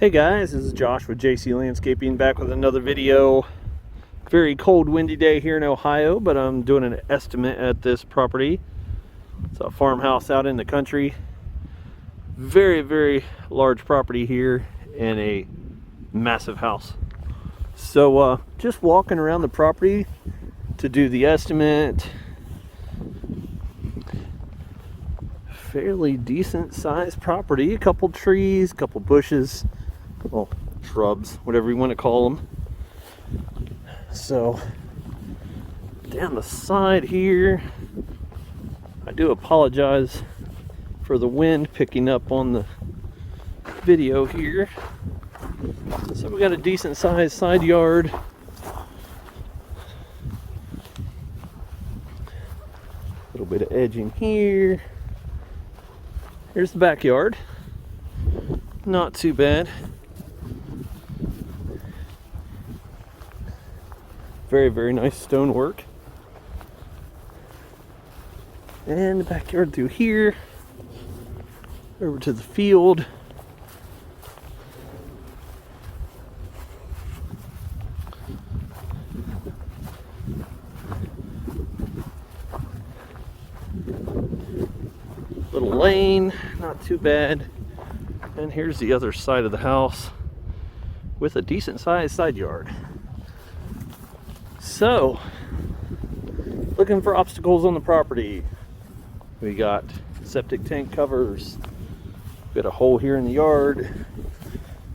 Hey guys, this is Josh with JC Landscaping, back with another video. Very cold, windy day here in Ohio, but I'm doing an estimate at this property. It's a farmhouse out in the country. Very large property here and a massive house. So just walking around the property to do the estimate. Fairly decent sized property, a couple trees, a couple bushes, well, shrubs, whatever you want to call them. So down the side here, I do apologize for the wind picking up on the video here. So we got a decent sized side yard. A little bit of edging here. Here's the backyard. Not too bad. Very nice stonework. And the backyard through here. Over to the field. Little lane, not too bad. And here's the other side of the house with a decent sized side yard. So, looking for obstacles on the property. We got septic tank covers. We got a hole here in the yard.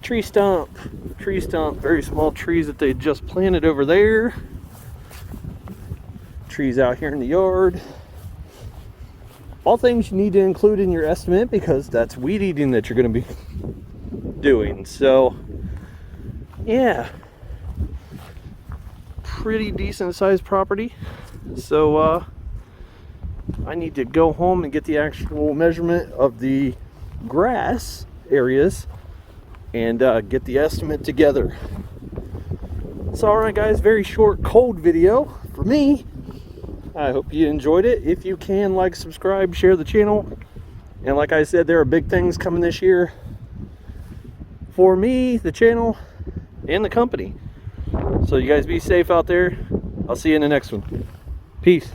Tree stump, very small trees that they just planted over there. Trees out here in the yard. All things you need to include in your estimate because that's weed eating that you're going to be doing. So, yeah. Pretty decent sized property. So I need to go home and get the actual measurement of the grass areas and get the estimate together. So alright guys, very short cold video for me. I hope you enjoyed it. If you can, like, subscribe, share the channel, and like I said, there are big things coming this year for me, the channel, and the company. So you guys be safe out there. I'll see you in the next one. Peace.